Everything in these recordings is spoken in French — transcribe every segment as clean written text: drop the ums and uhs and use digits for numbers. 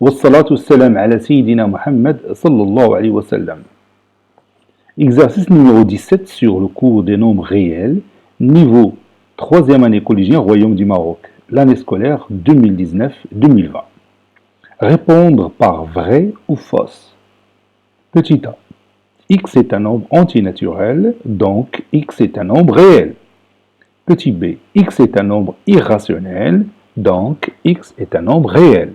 والصلاة والسلام على سيدنا Muhammad sallallahu alayhi wa sallam. Exercice numéro 17 sur le cours des nombres réels, niveau 3e année collégienne Royaume du Maroc, l'année scolaire 2019-2020. Répondre par vrai ou fausse. Petit a. X est un nombre antinaturel, donc X est un nombre réel. Petit b. X est un nombre irrationnel, donc X est un nombre réel.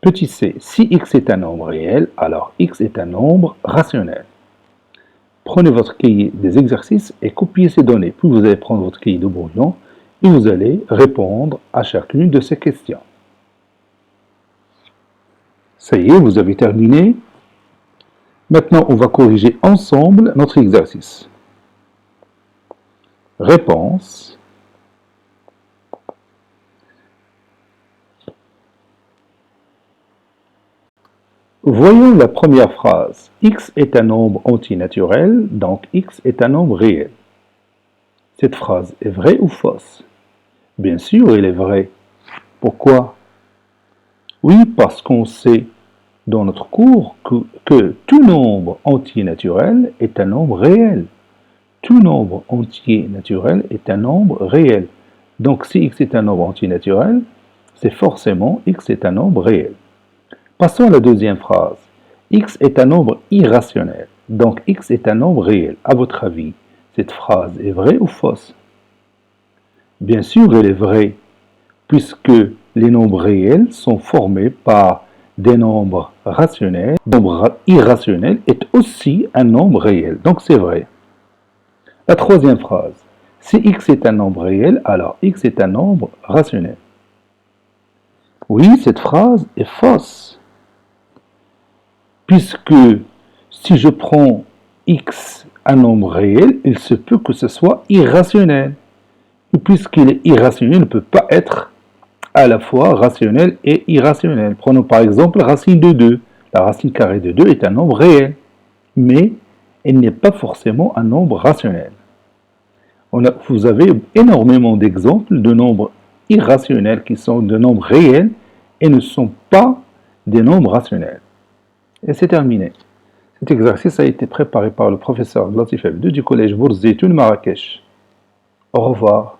Petit c. Si X est un nombre réel, alors X est un nombre rationnel. Prenez votre cahier des exercices et copiez ces données. Puis vous allez prendre votre cahier de brouillon et vous allez répondre à chacune de ces questions. Ça y est, vous avez terminé. Maintenant, on va corriger ensemble notre exercice. Réponse. Voyons la première phrase. X est un nombre antinaturel, donc X est un nombre réel. Cette phrase est vraie ou fausse? Bien sûr, elle est vraie. Pourquoi? Oui, parce qu'on sait dans notre cours que tout nombre entier naturel est un nombre réel. Tout nombre entier naturel est un nombre réel. Donc si X est un nombre entier naturel, c'est forcément X est un nombre réel. Passons à la deuxième phrase. X est un nombre irrationnel. Donc X est un nombre réel. À votre avis, cette phrase est vraie ou fausse? Bien sûr, elle est vraie, puisque les nombres réels sont formés par des nombres rationnels. Le nombre irrationnel est aussi un nombre réel. Donc c'est vrai. La troisième phrase. Si X est un nombre réel, alors X est un nombre rationnel. Oui, cette phrase est fausse. Puisque si je prends X un nombre réel, il se peut que ce soit irrationnel. Et puisqu'il est irrationnel, il ne peut pas être à la fois rationnel et irrationnel. Prenons par exemple la racine de 2. La racine carrée de 2 est un nombre réel, mais elle n'est pas forcément un nombre rationnel. Vous avez énormément d'exemples de nombres irrationnels qui sont de nombres réels et ne sont pas des nombres rationnels. Et c'est terminé. Cet exercice a été préparé par le professeur Latif Abdou du collège Bourzitoun Marrakech. Au revoir.